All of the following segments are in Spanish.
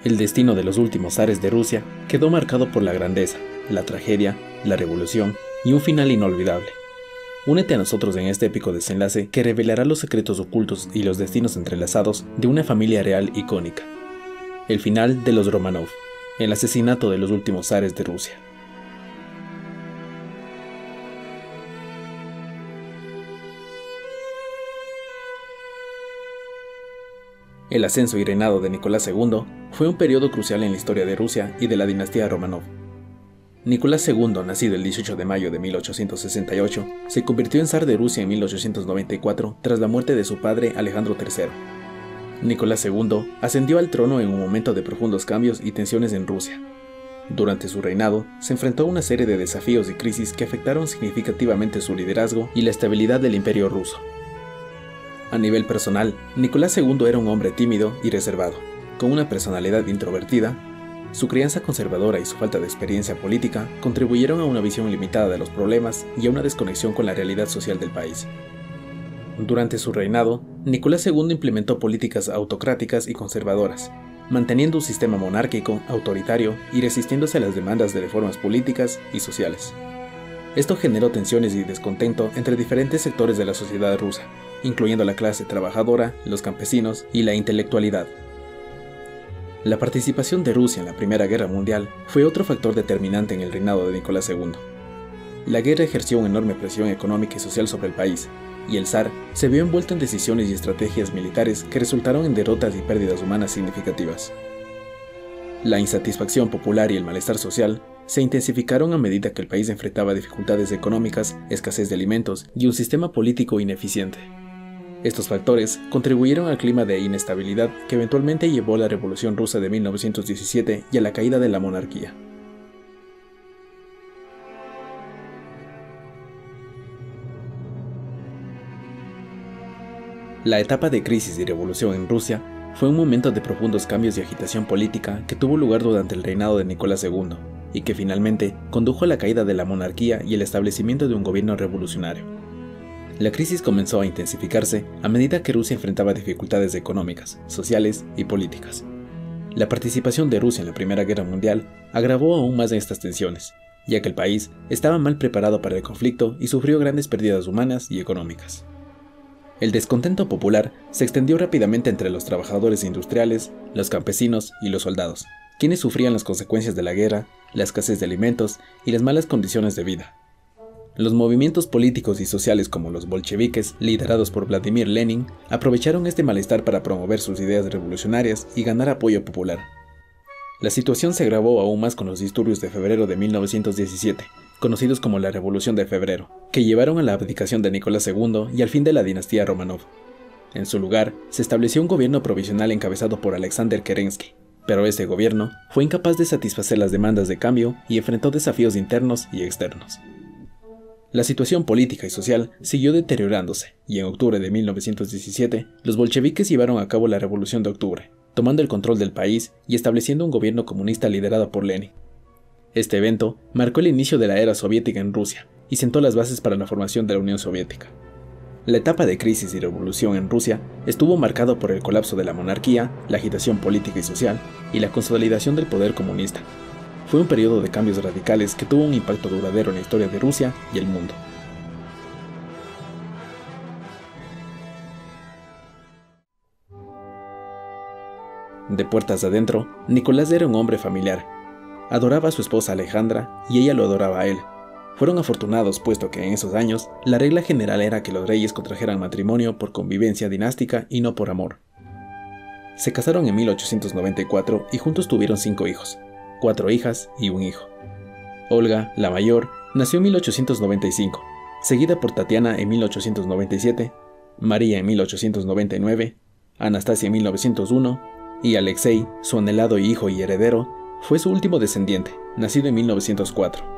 El destino de los últimos zares de Rusia quedó marcado por la grandeza, la tragedia, la revolución y un final inolvidable. Únete a nosotros en este épico desenlace que revelará los secretos ocultos y los destinos entrelazados de una familia real icónica. El final de los Romanov, el asesinato de los últimos zares de Rusia. El ascenso y reinado de Nicolás II fue un periodo crucial en la historia de Rusia y de la dinastía Romanov. Nicolás II, nacido el 18 de mayo de 1868, se convirtió en zar de Rusia en 1894 tras la muerte de su padre Alejandro III. Nicolás II ascendió al trono en un momento de profundos cambios y tensiones en Rusia. Durante su reinado, se enfrentó a una serie de desafíos y crisis que afectaron significativamente su liderazgo y la estabilidad del Imperio ruso. A nivel personal, Nicolás II era un hombre tímido y reservado, con una personalidad introvertida. Su crianza conservadora y su falta de experiencia política contribuyeron a una visión limitada de los problemas y a una desconexión con la realidad social del país. Durante su reinado, Nicolás II implementó políticas autocráticas y conservadoras, manteniendo un sistema monárquico, autoritario y resistiéndose a las demandas de reformas políticas y sociales. Esto generó tensiones y descontento entre diferentes sectores de la sociedad rusa, incluyendo la clase trabajadora, los campesinos y la intelectualidad. La participación de Rusia en la Primera Guerra Mundial fue otro factor determinante en el reinado de Nicolás II. La guerra ejerció una enorme presión económica y social sobre el país, y el zar se vio envuelto en decisiones y estrategias militares que resultaron en derrotas y pérdidas humanas significativas. La insatisfacción popular y el malestar social se intensificaron a medida que el país enfrentaba dificultades económicas, escasez de alimentos y un sistema político ineficiente. Estos factores contribuyeron al clima de inestabilidad que eventualmente llevó a la Revolución Rusa de 1917 y a la caída de la monarquía. La etapa de crisis y revolución en Rusia fue un momento de profundos cambios y agitación política que tuvo lugar durante el reinado de Nicolás II, y que finalmente condujo a la caída de la monarquía y el establecimiento de un gobierno revolucionario. La crisis comenzó a intensificarse a medida que Rusia enfrentaba dificultades económicas, sociales y políticas. La participación de Rusia en la Primera Guerra Mundial agravó aún más estas tensiones, ya que el país estaba mal preparado para el conflicto y sufrió grandes pérdidas humanas y económicas. El descontento popular se extendió rápidamente entre los trabajadores industriales, los campesinos y los soldados, quienes sufrían las consecuencias de la guerra, la escasez de alimentos y las malas condiciones de vida. Los movimientos políticos y sociales como los bolcheviques, liderados por Vladimir Lenin, aprovecharon este malestar para promover sus ideas revolucionarias y ganar apoyo popular. La situación se agravó aún más con los disturbios de febrero de 1917, conocidos como la Revolución de Febrero, que llevaron a la abdicación de Nicolás II y al fin de la dinastía Romanov. En su lugar, se estableció un gobierno provisional encabezado por Alexander Kerensky, pero este gobierno fue incapaz de satisfacer las demandas de cambio y enfrentó desafíos internos y externos. La situación política y social siguió deteriorándose, y en octubre de 1917, los bolcheviques llevaron a cabo la Revolución de Octubre, tomando el control del país y estableciendo un gobierno comunista liderado por Lenin. Este evento marcó el inicio de la era soviética en Rusia y sentó las bases para la formación de la Unión Soviética. La etapa de crisis y revolución en Rusia estuvo marcado por el colapso de la monarquía, la agitación política y social, y la consolidación del poder comunista. Fue un periodo de cambios radicales que tuvo un impacto duradero en la historia de Rusia y el mundo. De puertas adentro, Nicolás era un hombre familiar. Adoraba a su esposa Alejandra y ella lo adoraba a él. Fueron afortunados puesto que en esos años la regla general era que los reyes contrajeran matrimonio por convivencia dinástica y no por amor. Se casaron en 1894 y juntos tuvieron 5 hijos, 4 hijas y un hijo. Olga, la mayor, nació en 1895, seguida por Tatiana en 1897, María en 1899, Anastasia en 1901 y Alexei, su anhelado hijo y heredero, fue su último descendiente, nacido en 1904.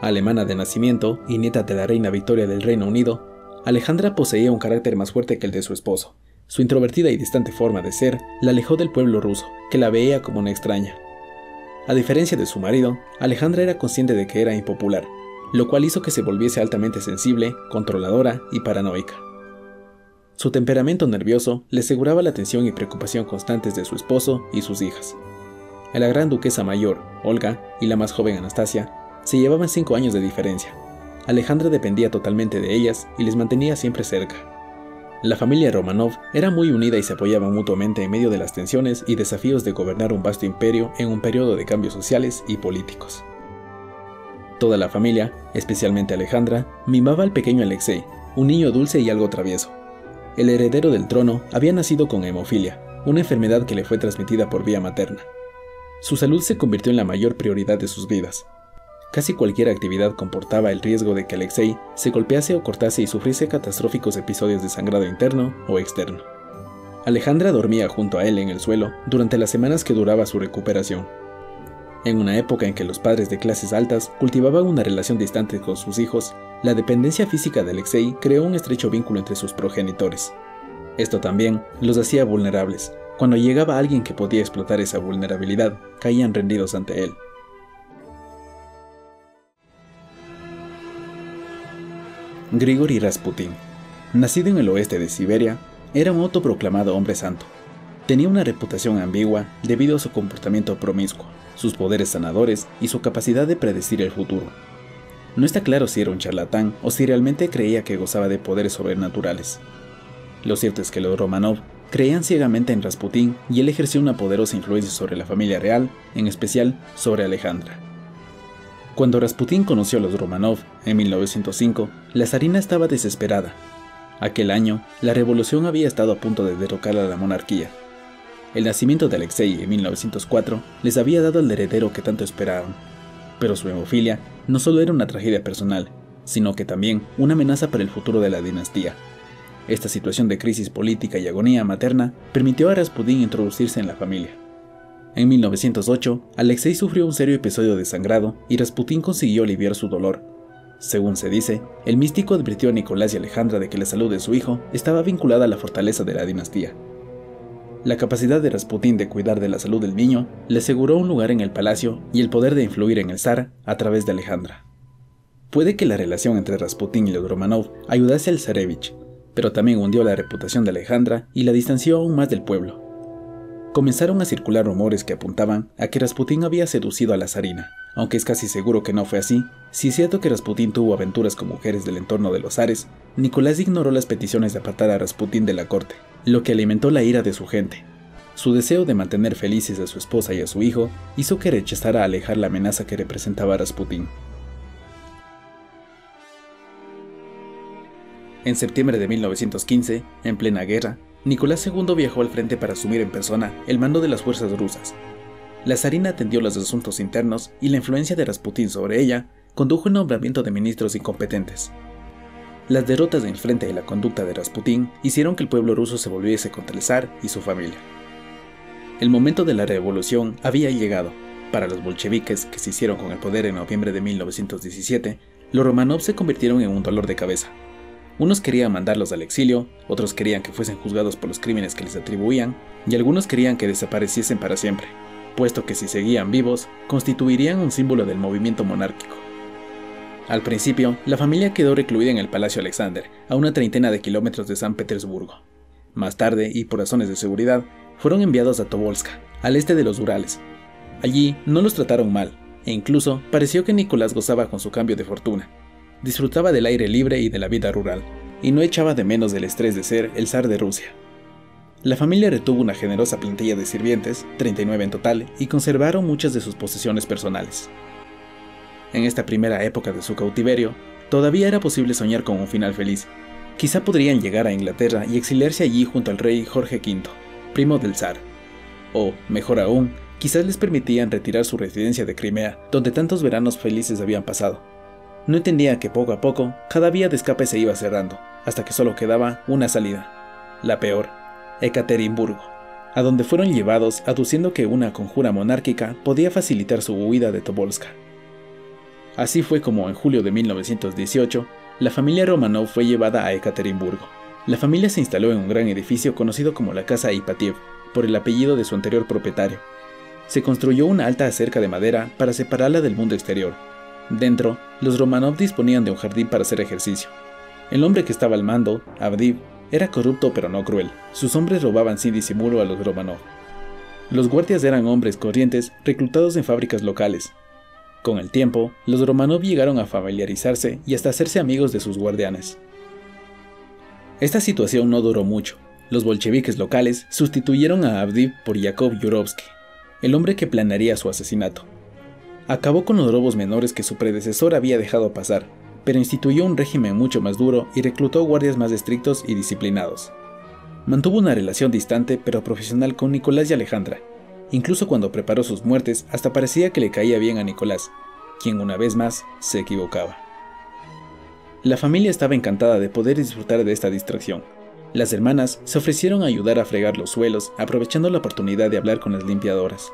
Alemana de nacimiento y nieta de la reina Victoria del Reino Unido, Alejandra poseía un carácter más fuerte que el de su esposo. Su introvertida y distante forma de ser la alejó del pueblo ruso, que la veía como una extraña. A diferencia de su marido, Alejandra era consciente de que era impopular, lo cual hizo que se volviese altamente sensible, controladora y paranoica. Su temperamento nervioso le aseguraba la atención y preocupación constantes de su esposo y sus hijas. A la gran duquesa mayor, Olga, y la más joven Anastasia, se llevaban 5 años de diferencia. Alejandra dependía totalmente de ellas y les mantenía siempre cerca. La familia Romanov era muy unida y se apoyaba mutuamente en medio de las tensiones y desafíos de gobernar un vasto imperio en un periodo de cambios sociales y políticos. Toda la familia, especialmente Alejandra, mimaba al pequeño Alexei, un niño dulce y algo travieso. El heredero del trono había nacido con hemofilia, una enfermedad que le fue transmitida por vía materna. Su salud se convirtió en la mayor prioridad de sus vidas. Casi cualquier actividad comportaba el riesgo de que Alexei se golpease o cortase y sufriese catastróficos episodios de sangrado interno o externo. Alejandra dormía junto a él en el suelo durante las semanas que duraba su recuperación. En una época en que los padres de clases altas cultivaban una relación distante con sus hijos, la dependencia física de Alexei creó un estrecho vínculo entre sus progenitores. Esto también los hacía vulnerables. Cuando llegaba alguien que podía explotar esa vulnerabilidad, caían rendidos ante él. Grigori Rasputin, nacido en el oeste de Siberia, era un autoproclamado hombre santo. Tenía una reputación ambigua debido a su comportamiento promiscuo, sus poderes sanadores y su capacidad de predecir el futuro. No está claro si era un charlatán o si realmente creía que gozaba de poderes sobrenaturales. Lo cierto es que los Romanov creían ciegamente en Rasputin y él ejerció una poderosa influencia sobre la familia real, en especial sobre Alejandra. Cuando Rasputin conoció a los Romanov en 1905, la zarina estaba desesperada. Aquel año, la revolución había estado a punto de derrocar a la monarquía. El nacimiento de Alexei en 1904 les había dado el heredero que tanto esperaban. Pero su hemofilia no solo era una tragedia personal, sino que también una amenaza para el futuro de la dinastía. Esta situación de crisis política y agonía materna permitió a Rasputin introducirse en la familia. En 1908, Alexei sufrió un serio episodio de sangrado y Rasputin consiguió aliviar su dolor. Según se dice, el místico advirtió a Nicolás y Alejandra de que la salud de su hijo estaba vinculada a la fortaleza de la dinastía. La capacidad de Rasputin de cuidar de la salud del niño le aseguró un lugar en el palacio y el poder de influir en el zar a través de Alejandra. Puede que la relación entre Rasputin y los Romanov ayudase al zarevich, pero también hundió la reputación de Alejandra y la distanció aún más del pueblo. Comenzaron a circular rumores que apuntaban a que Rasputin había seducido a la zarina, aunque es casi seguro que no fue así. Si es cierto que Rasputin tuvo aventuras con mujeres del entorno de los zares, Nicolás ignoró las peticiones de apartar a Rasputin de la corte, lo que alimentó la ira de su gente. Su deseo de mantener felices a su esposa y a su hijo hizo que rechazara alejar la amenaza que representaba a Rasputin. En septiembre de 1915, en plena guerra, Nicolás II viajó al frente para asumir en persona el mando de las fuerzas rusas. La zarina atendió los asuntos internos y la influencia de Rasputin sobre ella condujo al nombramiento de ministros incompetentes. Las derrotas en el frente y la conducta de Rasputin hicieron que el pueblo ruso se volviese contra el zar y su familia. El momento de la revolución había llegado. Para los bolcheviques, que se hicieron con el poder en noviembre de 1917, los Romanov se convirtieron en un dolor de cabeza. Unos querían mandarlos al exilio, otros querían que fuesen juzgados por los crímenes que les atribuían, y algunos querían que desapareciesen para siempre, puesto que si seguían vivos, constituirían un símbolo del movimiento monárquico. Al principio, la familia quedó recluida en el Palacio Alexander, a una treintena de kilómetros de San Petersburgo. Más tarde, y por razones de seguridad, fueron enviados a Tobolska, al este de los Urales. Allí no los trataron mal, e incluso pareció que Nicolás gozaba con su cambio de fortuna. Disfrutaba del aire libre y de la vida rural, y no echaba de menos del estrés de ser el zar de Rusia. La familia retuvo una generosa plantilla de sirvientes, 39 en total, y conservaron muchas de sus posesiones personales. En esta primera época de su cautiverio, todavía era posible soñar con un final feliz. Quizá podrían llegar a Inglaterra y exiliarse allí junto al rey Jorge V, primo del zar. O, mejor aún, quizás les permitían retirar su residencia de Crimea, donde tantos veranos felices habían pasado. No entendía que poco a poco, cada vía de escape se iba cerrando, hasta que solo quedaba una salida. La peor, Ekaterimburgo, a donde fueron llevados aduciendo que una conjura monárquica podía facilitar su huida de Tobolska. Así fue como en julio de 1918, la familia Romanov fue llevada a Ekaterimburgo. La familia se instaló en un gran edificio conocido como la Casa Ipatiev, por el apellido de su anterior propietario. Se construyó una alta cerca de madera para separarla del mundo exterior. Dentro, los Romanov disponían de un jardín para hacer ejercicio. El hombre que estaba al mando, Avdiv, era corrupto pero no cruel. Sus hombres robaban sin disimulo a los Romanov. Los guardias eran hombres corrientes reclutados en fábricas locales. Con el tiempo, los Romanov llegaron a familiarizarse y hasta hacerse amigos de sus guardianes. Esta situación no duró mucho. Los bolcheviques locales sustituyeron a Avdiv por Yakov Yurovsky, el hombre que planearía su asesinato. Acabó con los robos menores que su predecesor había dejado pasar, pero instituyó un régimen mucho más duro y reclutó guardias más estrictos y disciplinados. Mantuvo una relación distante pero profesional con Nicolás y Alejandra. Incluso cuando preparó sus muertes, hasta parecía que le caía bien a Nicolás, quien una vez más se equivocaba. La familia estaba encantada de poder disfrutar de esta distracción. Las hermanas se ofrecieron a ayudar a fregar los suelos, aprovechando la oportunidad de hablar con las limpiadoras.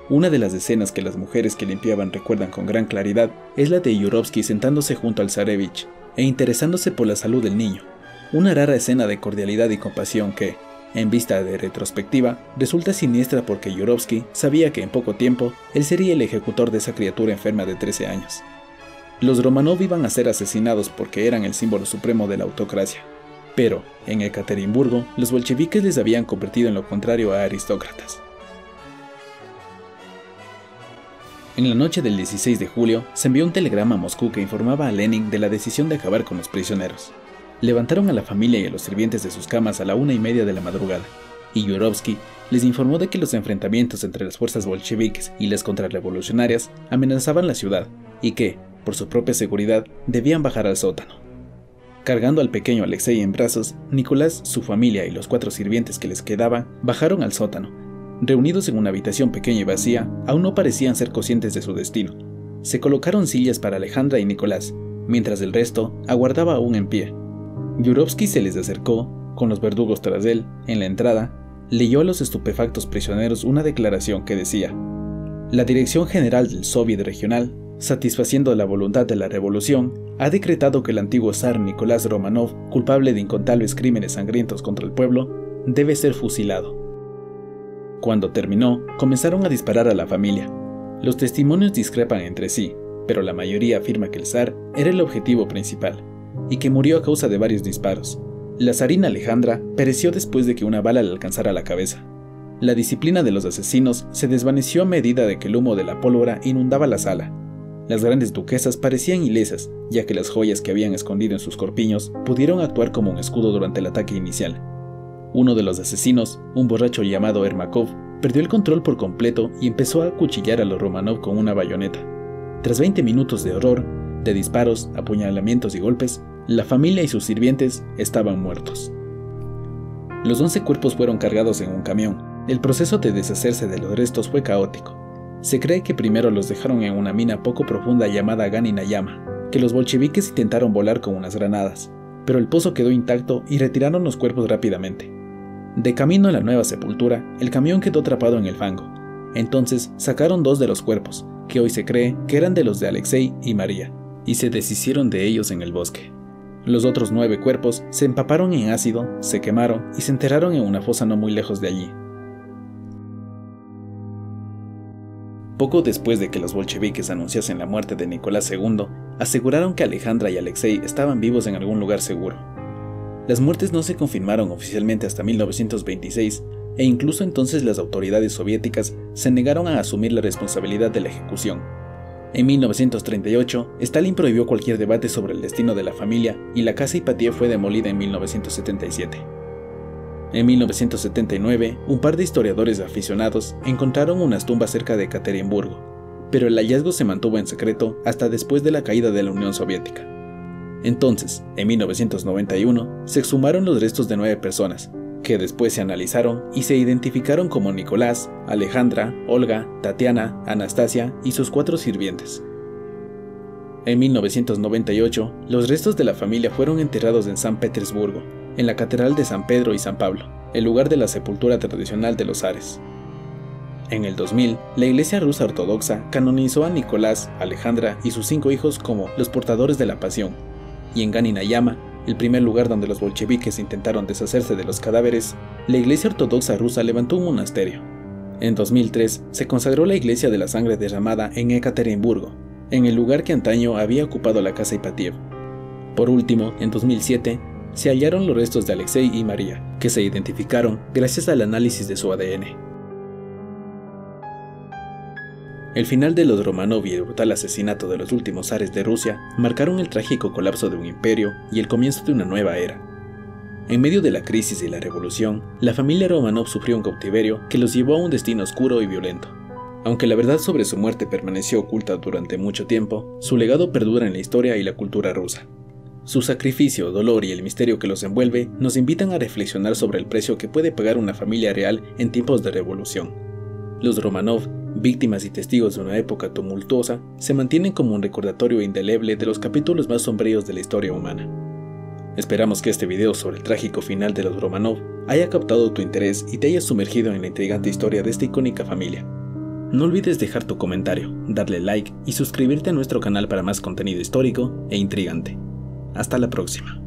Una de las escenas que las mujeres que limpiaban recuerdan con gran claridad es la de Yurovsky sentándose junto al zarevich e interesándose por la salud del niño. Una rara escena de cordialidad y compasión que, en vista de retrospectiva, resulta siniestra porque Yurovsky sabía que en poco tiempo él sería el ejecutor de esa criatura enferma de 13 años. Los Romanov iban a ser asesinados porque eran el símbolo supremo de la autocracia. Pero, en Ekaterimburgo, los bolcheviques les habían convertido en lo contrario a aristócratas. En la noche del 16 de julio, se envió un telegrama a Moscú que informaba a Lenin de la decisión de acabar con los prisioneros. Levantaron a la familia y a los sirvientes de sus camas a la 1:30 de la madrugada, y Yurovsky les informó de que los enfrentamientos entre las fuerzas bolcheviques y las contrarrevolucionarias amenazaban la ciudad, y que, por su propia seguridad, debían bajar al sótano. Cargando al pequeño Alexei en brazos, Nicolás, su familia y los 4 sirvientes que les quedaban bajaron al sótano. Reunidos en una habitación pequeña y vacía, aún no parecían ser conscientes de su destino. Se colocaron sillas para Alejandra y Nicolás, mientras el resto aguardaba aún en pie. Yurovsky se les acercó, con los verdugos tras él, en la entrada, leyó a los estupefactos prisioneros una declaración que decía: la Dirección General del Soviet Regional, satisfaciendo la voluntad de la revolución, ha decretado que el antiguo zar Nicolás Romanov, culpable de incontables crímenes sangrientos contra el pueblo, debe ser fusilado. Cuando terminó, comenzaron a disparar a la familia. Los testimonios discrepan entre sí, pero la mayoría afirma que el zar era el objetivo principal, y que murió a causa de varios disparos. La zarina Alejandra pereció después de que una bala le alcanzara la cabeza. La disciplina de los asesinos se desvaneció a medida de que el humo de la pólvora inundaba la sala. Las grandes duquesas parecían ilesas, ya que las joyas que habían escondido en sus corpiños pudieron actuar como un escudo durante el ataque inicial. Uno de los asesinos, un borracho llamado Ermakov, perdió el control por completo y empezó a acuchillar a los Romanov con una bayoneta. Tras 20 minutos de horror, de disparos, apuñalamientos y golpes, la familia y sus sirvientes estaban muertos. Los 11 cuerpos fueron cargados en un camión. El proceso de deshacerse de los restos fue caótico. Se cree que primero los dejaron en una mina poco profunda llamada Ganinayama, que los bolcheviques intentaron volar con unas granadas, pero el pozo quedó intacto y retiraron los cuerpos rápidamente. De camino a la nueva sepultura, el camión quedó atrapado en el fango. Entonces sacaron 2 de los cuerpos, que hoy se cree que eran de los de Alexei y María, y se deshicieron de ellos en el bosque. Los otros 9 cuerpos se empaparon en ácido, se quemaron y se enterraron en una fosa no muy lejos de allí. Poco después de que los bolcheviques anunciasen la muerte de Nicolás II, aseguraron que Alejandra y Alexei estaban vivos en algún lugar seguro. Las muertes no se confirmaron oficialmente hasta 1926, e incluso entonces las autoridades soviéticas se negaron a asumir la responsabilidad de la ejecución. En 1938, Stalin prohibió cualquier debate sobre el destino de la familia y la casa Ipatiev fue demolida en 1977. En 1979, un par de historiadores aficionados encontraron unas tumbas cerca de Ekaterimburgo, pero el hallazgo se mantuvo en secreto hasta después de la caída de la Unión Soviética. Entonces, en 1991, se exhumaron los restos de 9 personas, que después se analizaron y se identificaron como Nicolás, Alejandra, Olga, Tatiana, Anastasia y sus 4 sirvientes. En 1998, los restos de la familia fueron enterrados en San Petersburgo, en la Catedral de San Pedro y San Pablo, el lugar de la sepultura tradicional de los zares. En el 2000, la Iglesia rusa ortodoxa canonizó a Nicolás, Alejandra y sus 5 hijos como los portadores de la pasión, y en Ganinayama, el primer lugar donde los bolcheviques intentaron deshacerse de los cadáveres, la Iglesia ortodoxa rusa levantó un monasterio. En 2003, se consagró la Iglesia de la Sangre Derramada en Ekaterimburgo, en el lugar que antaño había ocupado la casa Ipatiev. Por último, en 2007, se hallaron los restos de Alexei y María, que se identificaron gracias al análisis de su ADN. El final de los Romanov y el brutal asesinato de los últimos zares de Rusia marcaron el trágico colapso de un imperio y el comienzo de una nueva era. En medio de la crisis y la revolución, la familia Romanov sufrió un cautiverio que los llevó a un destino oscuro y violento. Aunque la verdad sobre su muerte permaneció oculta durante mucho tiempo, su legado perdura en la historia y la cultura rusa. Su sacrificio, dolor y el misterio que los envuelve nos invitan a reflexionar sobre el precio que puede pagar una familia real en tiempos de revolución. Los Romanov, víctimas y testigos de una época tumultuosa, se mantienen como un recordatorio indeleble de los capítulos más sombríos de la historia humana. Esperamos que este video sobre el trágico final de los Romanov haya captado tu interés y te haya sumergido en la intrigante historia de esta icónica familia. No olvides dejar tu comentario, darle like y suscribirte a nuestro canal para más contenido histórico e intrigante. Hasta la próxima.